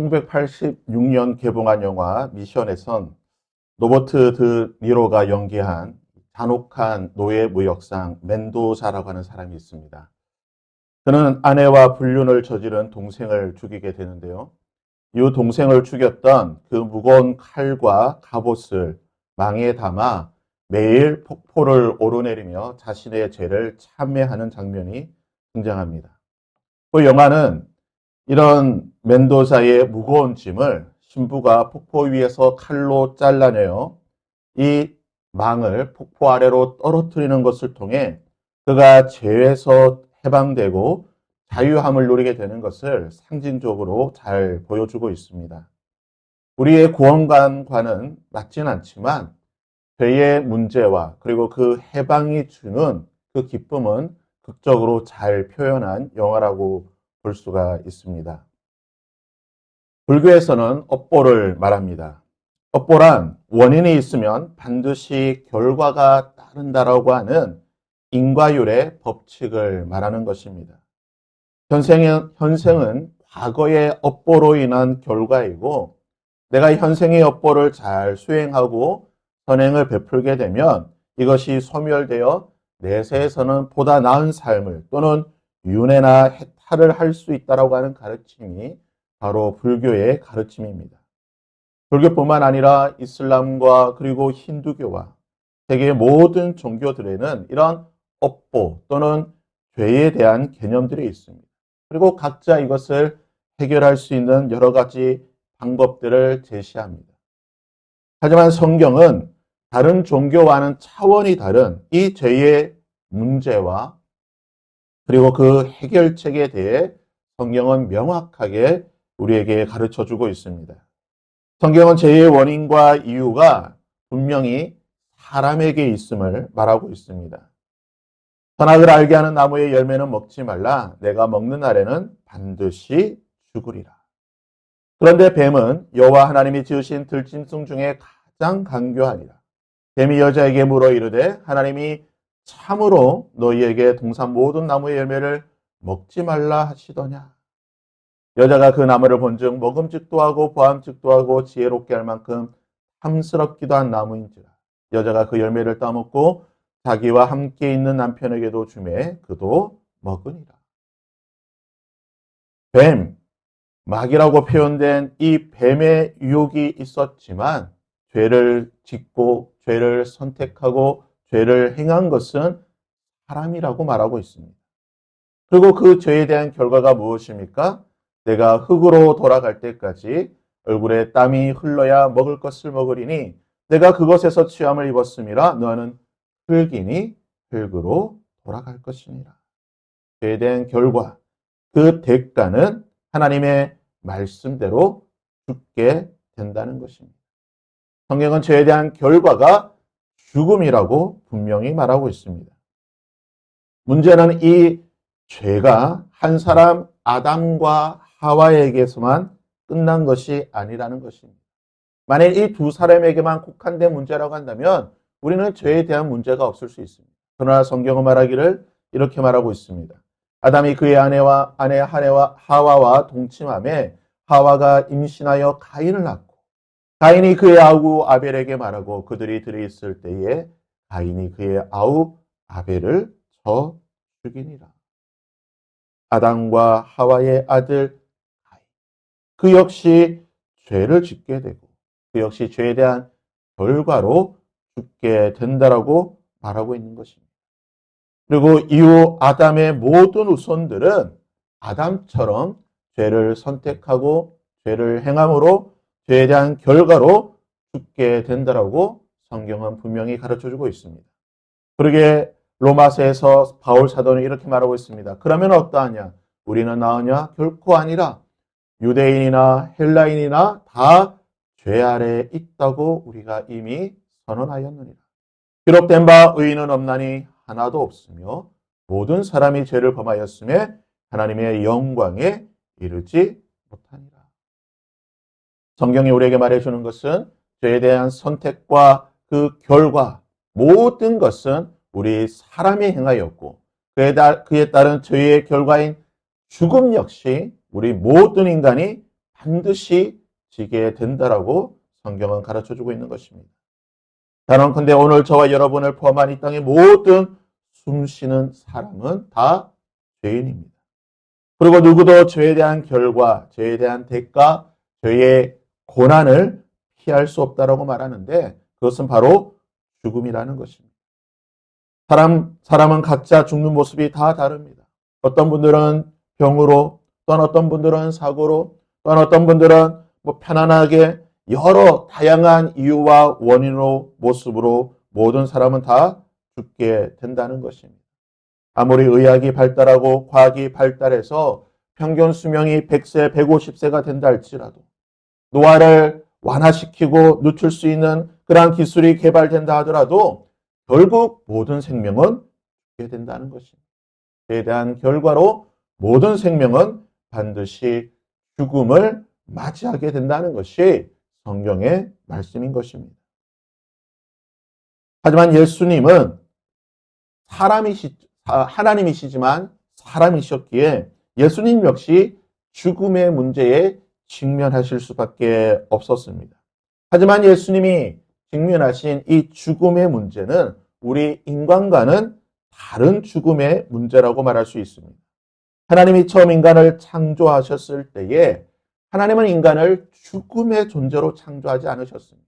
1986년 개봉한 영화 미션에선 로버트 드 니로가 연기한 잔혹한 노예 무역상 멘도사라고 하는 사람이 있습니다. 그는 아내와 불륜을 저지른 동생을 죽이게 되는데요. 이 동생을 죽였던 그 무거운 칼과 갑옷을 망에 담아 매일 폭포를 오르내리며 자신의 죄를 참회하는 장면이 등장합니다. 그 영화는 이런 멘도사의 무거운 짐을 신부가 폭포 위에서 칼로 잘라내어 이 망을 폭포 아래로 떨어뜨리는 것을 통해 그가 죄에서 해방되고 자유함을 누리게 되는 것을 상징적으로 잘 보여주고 있습니다. 우리의 구원관과는 맞진 않지만 죄의 문제와 그리고 그 해방이 주는 그 기쁨은 극적으로 잘 표현한 영화라고 볼 수가 있습니다. 불교에서는 업보를 말합니다. 업보란 원인이 있으면 반드시 결과가 따른다라고 하는 인과율의 법칙을 말하는 것입니다. 현생은 과거의 업보로 인한 결과이고 내가 현생의 업보를 잘 수행하고 선행을 베풀게 되면 이것이 소멸되어 내세에서는 보다 나은 삶을 또는 윤회나 해탈을 할 수 있다고 하는 가르침이 바로 불교의 가르침입니다. 불교뿐만 아니라 이슬람과 그리고 힌두교와 세계의 모든 종교들에는 이런 업보 또는 죄에 대한 개념들이 있습니다. 그리고 각자 이것을 해결할 수 있는 여러 가지 방법들을 제시합니다. 하지만 성경은 다른 종교와는 차원이 다른 이 죄의 문제와 그리고 그 해결책에 대해 성경은 명확하게 우리에게 가르쳐주고 있습니다. 성경은 죄의 원인과 이유가 분명히 사람에게 있음을 말하고 있습니다. 선악을 알게 하는 나무의 열매는 먹지 말라. 내가 먹는 날에는 반드시 죽으리라. 그런데 뱀은 여호와 하나님이 지으신 들짐승 중에 가장 간교하니라. 뱀이 여자에게 물어 이르되 하나님이 참으로 너희에게 동산 모든 나무의 열매를 먹지 말라 하시더냐. 여자가 그 나무를 본즉 먹음직도 하고 보암직도 하고 지혜롭게 할 만큼 탐스럽기도 한 나무인지라. 여자가 그 열매를 따먹고 자기와 함께 있는 남편에게도 주매 그도 먹으니라. 뱀, 마귀라고 표현된 이 뱀의 유혹이 있었지만 죄를 짓고 죄를 선택하고 죄를 행한 것은 사람이라고 말하고 있습니다. 그리고 그 죄에 대한 결과가 무엇입니까? 내가 흙으로 돌아갈 때까지 얼굴에 땀이 흘러야 먹을 것을 먹으리니 내가 그것에서 취함을 입었음이라 너는 흙이니 흙으로 돌아갈 것이니라. 죄에 대한 결과, 그 대가는 하나님의 말씀대로 죽게 된다는 것입니다. 성경은 죄에 대한 결과가 죽음이라고 분명히 말하고 있습니다. 문제는 이 죄가 한 사람 아담과 하와에게서만 끝난 것이 아니라는 것입니다. 만일 이 두 사람에게만 국한된 문제라고 한다면 우리는 죄에 대한 문제가 없을 수 있습니다. 그러나 성경은 말하기를 이렇게 말하고 있습니다. 아담이 그의 아내 하와와 동침하며 하와가 임신하여 가인을 낳고 가인이 그의 아우 아벨에게 말하고 그들이 들이 있을 때에 가인이 그의 아우 아벨을 쳐 죽이니라. 아담과 하와의 아들 가인. 그 역시 죄를 짓게 되고 그 역시 죄에 대한 결과로 죽게 된다라고 말하고 있는 것입니다. 그리고 이후 아담의 모든 후손들은 아담처럼 죄를 선택하고 죄를 행함으로 죄에 대한 결과로 죽게 된다라고 성경은 분명히 가르쳐주고 있습니다. 그러게 로마서에서 바울 사도는 이렇게 말하고 있습니다. 그러면 어떠하냐? 우리는 나으냐? 결코 아니라 유대인이나 헬라인이나 다 죄 아래에 있다고 우리가 이미 선언하였느니라. 기록된 바 의인은 없나니 하나도 없으며 모든 사람이 죄를 범하였음에 하나님의 영광에 이르지 못하니라. 성경이 우리에게 말해주는 것은 죄에 대한 선택과 그 결과 모든 것은 우리 사람이 행하였고 그에 따른 죄의 결과인 죽음 역시 우리 모든 인간이 반드시 지게 된다라고 성경은 가르쳐주고 있는 것입니다. 단언컨대 오늘 저와 여러분을 포함한 이 땅의 모든 숨쉬는 사람은 다 죄인입니다. 그리고 누구도 죄에 대한 결과, 죄에 대한 대가, 죄의 고난을 피할 수 없다라고 말하는데 그것은 바로 죽음이라는 것입니다. 사람은 각자 죽는 모습이 다 다릅니다. 어떤 분들은 병으로, 또는 어떤 분들은 사고로, 또는 어떤 분들은 편안하게 여러 다양한 이유와 원인으로 모습으로 모든 사람은 다 죽게 된다는 것입니다. 아무리 의학이 발달하고 과학이 발달해서 평균 수명이 100세, 150세가 된다 할지라도 노화를 완화시키고 늦출 수 있는 그러한 기술이 개발된다 하더라도 결국 모든 생명은 죽게 된다는 것입니다. 그에 대한 결과로 모든 생명은 반드시 죽음을 맞이하게 된다는 것이 성경의 말씀인 것입니다. 하지만 예수님은 하나님이시지만 사람이셨기에 예수님 역시 죽음의 문제에 직면하실 수밖에 없었습니다. 하지만 예수님이 직면하신 이 죽음의 문제는 우리 인간과는 다른 죽음의 문제라고 말할 수 있습니다. 하나님이 처음 인간을 창조하셨을 때에 하나님은 인간을 죽음의 존재로 창조하지 않으셨습니다.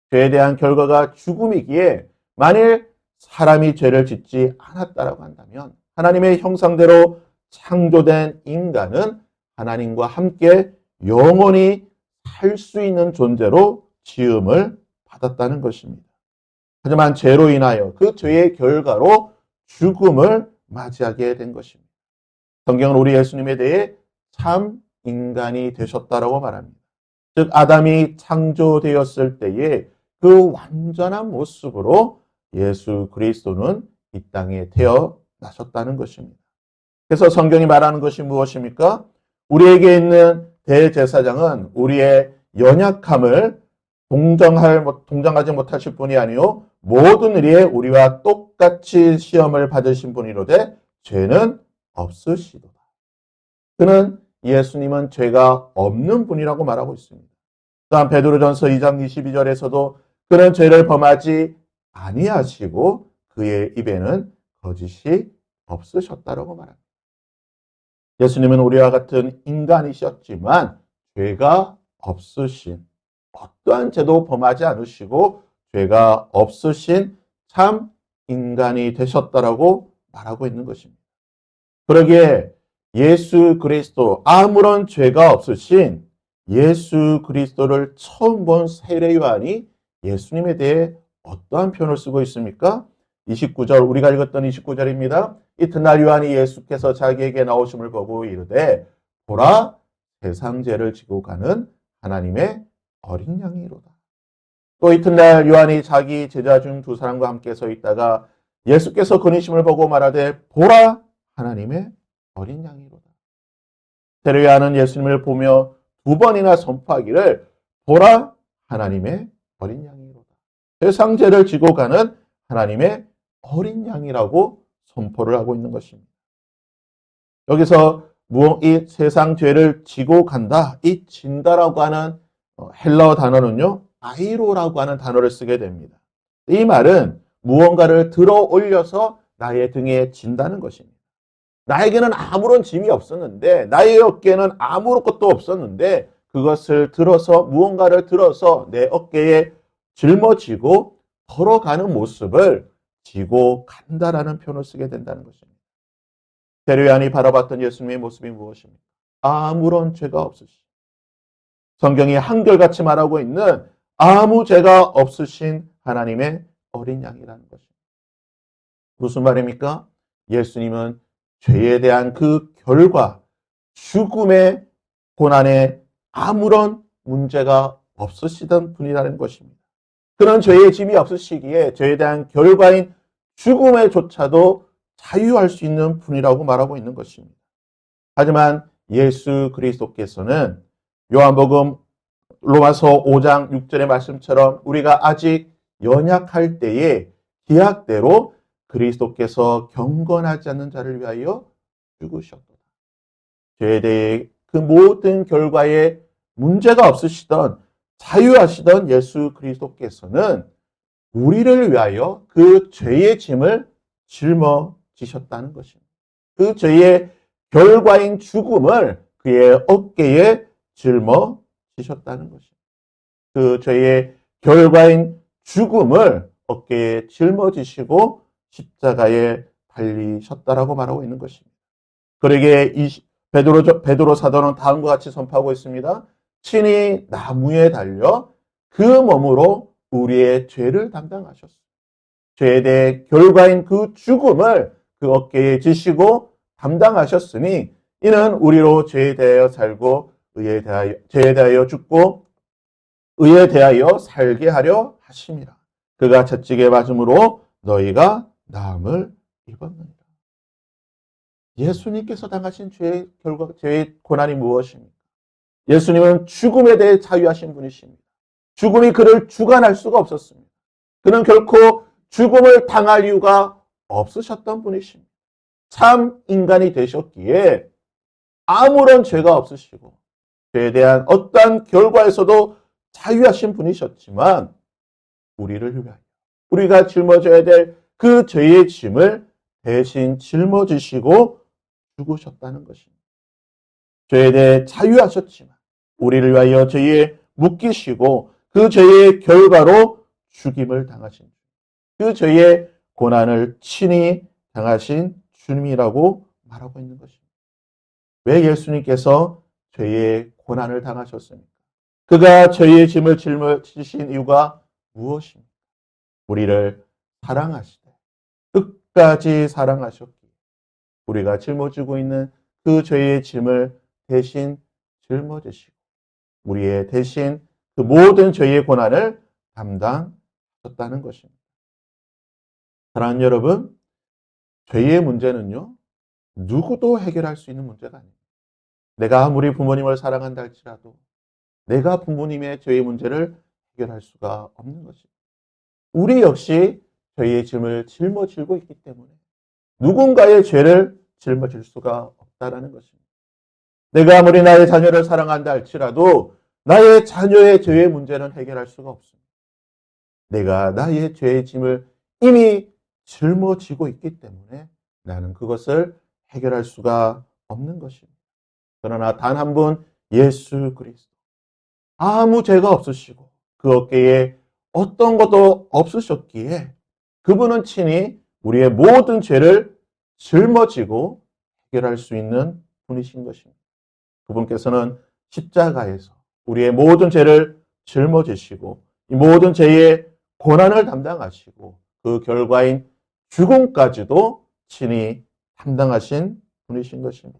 죄에 대한 결과가 죽음이기에 만일 사람이 죄를 짓지 않았다라고 한다면 하나님의 형상대로 창조된 인간은 하나님과 함께 영원히 살 수 있는 존재로 지음을 받았다는 것입니다. 하지만 죄로 인하여 그 죄의 결과로 죽음을 맞이하게 된 것입니다. 성경은 우리 예수님에 대해 참 인간이 되셨다라고 말합니다. 즉 아담이 창조되었을 때에 그 완전한 모습으로 예수 그리스도는 이 땅에 태어나셨다는 것입니다. 그래서 성경이 말하는 것이 무엇입니까? 우리에게 있는 대제사장은 우리의 연약함을 동정하지 못하실 분이 아니요 모든 일에 우리와 똑같이 시험을 받으신 분이로되 죄는 없으시도다. 그는 예수님은 죄가 없는 분이라고 말하고 있습니다. 또한 베드로전서 2장 22절에서도 그는 죄를 범하지 아니하시고 그의 입에는 거짓이 없으셨다라고 말합니다. 예수님은 우리와 같은 인간이셨지만 죄가 없으신 어떠한 죄도 범하지 않으시고 죄가 없으신 참 인간이 되셨다라고 말하고 있는 것입니다. 그러기에 예수 그리스도 아무런 죄가 없으신 예수 그리스도를 처음 본 세례 요한이 예수님에 대해 어떠한 표현을 쓰고 있습니까? 29절 우리가 읽었던 29절입니다. 이튿날 요한이 예수께서 자기에게 나오심을 보고 이르되 보라 세상 죄를 지고 가는 하나님의 어린 양이로다. 또 이튿날 요한이 자기 제자 중 두 사람과 함께 서 있다가 예수께서 그니심을 보고 말하되 보라 하나님의 어린 양이로다. 세례 요한은 예수님을 보며 두 번이나 선포하기를 보라 하나님의 어린 양이로다. 세상 죄를 지고 가는 하나님의 어린 양이라고 선포를 하고 있는 것입니다. 여기서 이 세상 죄를 지고 간다. 이 진다라고 하는 헬라어 단어는요. 아이로라고 하는 단어를 쓰게 됩니다. 이 말은 무언가를 들어 올려서 나의 등에 진다는 것입니다. 나에게는 아무런 짐이 없었는데 나의 어깨에는 아무것도 없었는데 그것을 들어서 무언가를 들어서 내 어깨에 짊어지고 걸어가는 모습을 지고 간다라는 표현을 쓰게 된다는 것입니다. 세례 요한이 바라봤던 예수님의 모습이 무엇입니까? 아무런 죄가 없으신 성경이 한결같이 말하고 있는 아무 죄가 없으신 하나님의 어린 양이라는 것입니다. 무슨 말입니까? 예수님은 죄에 대한 그 결과, 죽음의 고난에 아무런 문제가 없으시던 분이라는 것입니다. 그런 죄의 짐이 없으시기에 죄에 대한 결과인 죽음에조차도 자유할 수 있는 분이라고 말하고 있는 것입니다. 하지만 예수 그리스도께서는 요한복음 로마서 5장 6절의 말씀처럼 우리가 아직 연약할 때에 기약대로 그리스도께서 경건하지 않는 자를 위하여 죽으셨도다. 죄에 대해 그 모든 결과의 문제가 없으시던 자유하시던 예수 그리스도께서는 우리를 위하여 그 죄의 짐을 짊어지셨다는 것입니다. 그 죄의 결과인 죽음을 그의 어깨에 짊어지셨다는 것입니다. 그 죄의 결과인 죽음을 어깨에 짊어지시고 십자가에 달리셨다라고 말하고 있는 것입니다. 그러기에 베드로 사도는 다음과 같이 선포하고 있습니다. 친히 나무에 달려 그 몸으로 우리의 죄를 담당하셨습니다. 죄에 대해 결과인 그 죽음을 그 어깨에 지시고 담당하셨으니 이는 우리로 죄에 대하여 살고 죄에 대하여 죽고 의에 대하여 살게 하려 하심이라. 그가 채찍에 맞음으로 너희가 나음을 입었느니라. 예수님께서 당하신 죄의 고난이 무엇입니까? 예수님은 죽음에 대해 자유하신 분이십니다. 죽음이 그를 주관할 수가 없었습니다. 그는 결코 죽음을 당할 이유가 없으셨던 분이십니다. 참 인간이 되셨기에 아무런 죄가 없으시고 죄에 대한 어떠한 결과에서도 자유하신 분이셨지만 우리를 위하여 우리가 짊어져야 될 그 죄의 짐을 대신 짊어지시고 죽으셨다는 것입니다. 죄에 대해 자유하셨지만 우리를 위하여 죄에 묶이시고 그 죄의 결과로 죽임을 당하신 그 죄의 고난을 친히 당하신 주님이라고 말하고 있는 것입니다. 왜 예수님께서 죄의 고난을 당하셨습니까? 그가 죄의 짐을 짊어지신 이유가 무엇입니까? 우리를 사랑하시되 끝까지 사랑하셨기에 우리가 짊어지고 있는 그 죄의 짐을 대신 짊어지시고 우리의 대신 그 모든 죄의 고난을 담당하셨다는 것입니다. 사랑하는 여러분, 죄의 문제는요, 누구도 해결할 수 있는 문제가 아닙니다. 내가 아무리 부모님을 사랑한다 할지라도 내가 부모님의 죄의 문제를 해결할 수가 없는 것입니다. 우리 역시 죄의 짐을 짊어지고 있기 때문에 누군가의 죄를 짊어질 수가 없다라는 것입니다. 내가 아무리 나의 자녀를 사랑한다 할지라도 나의 자녀의 죄의 문제는 해결할 수가 없습니다. 내가 나의 죄의 짐을 이미 짊어지고 있기 때문에 나는 그것을 해결할 수가 없는 것입니다. 그러나 단 한 분 예수 그리스도 아무 죄가 없으시고 그 어깨에 어떤 것도 없으셨기에 그분은 친히 우리의 모든 죄를 짊어지고 해결할 수 있는 분이신 것입니다. 그분께서는 십자가에서 우리의 모든 죄를 짊어지시고 이 모든 죄의 고난을 담당하시고 그 결과인 죽음까지도 친히 담당하신 분이신 것입니다.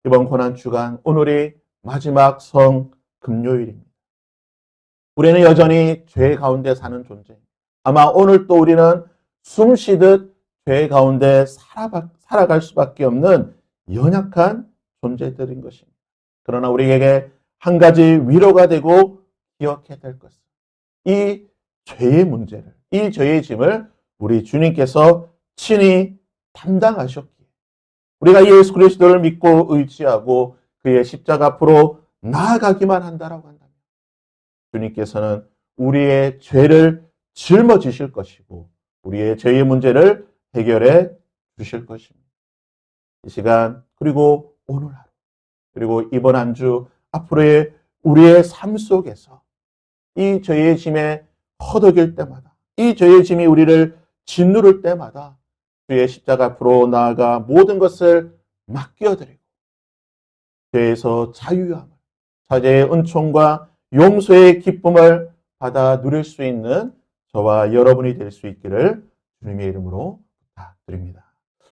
이번 고난 주간 오늘이 마지막 성 금요일입니다. 우리는 여전히 죄 가운데 사는 존재입니다. 아마 오늘 또 우리는 숨 쉬듯 죄 가운데 살아갈 수밖에 없는 연약한 존재들인 것입니다. 그러나 우리에게 한 가지 위로가 되고 기억해야 될 것은 이 죄의 문제를, 이 죄의 짐을 우리 주님께서 친히 담당하셨기에 우리가 예수 그리스도를 믿고 의지하고 그의 십자가 앞으로 나아가기만 한다라고 한다면 주님께서는 우리의 죄를 짊어지실 것이고 우리의 죄의 문제를 해결해 주실 것입니다. 이 시간 그리고 오늘 하루 그리고 이번 한 주 앞으로의 우리의 삶 속에서 이 죄의 짐에 허덕일 때마다 이 죄의 짐이 우리를 짓누를 때마다 주의 십자가 앞으로 나아가 모든 것을 맡겨드리고 죄에서 자유함을 자제의 은총과 용서의 기쁨을 받아 누릴 수 있는 저와 여러분이 될 수 있기를 주님의 이름으로 부탁드립니다.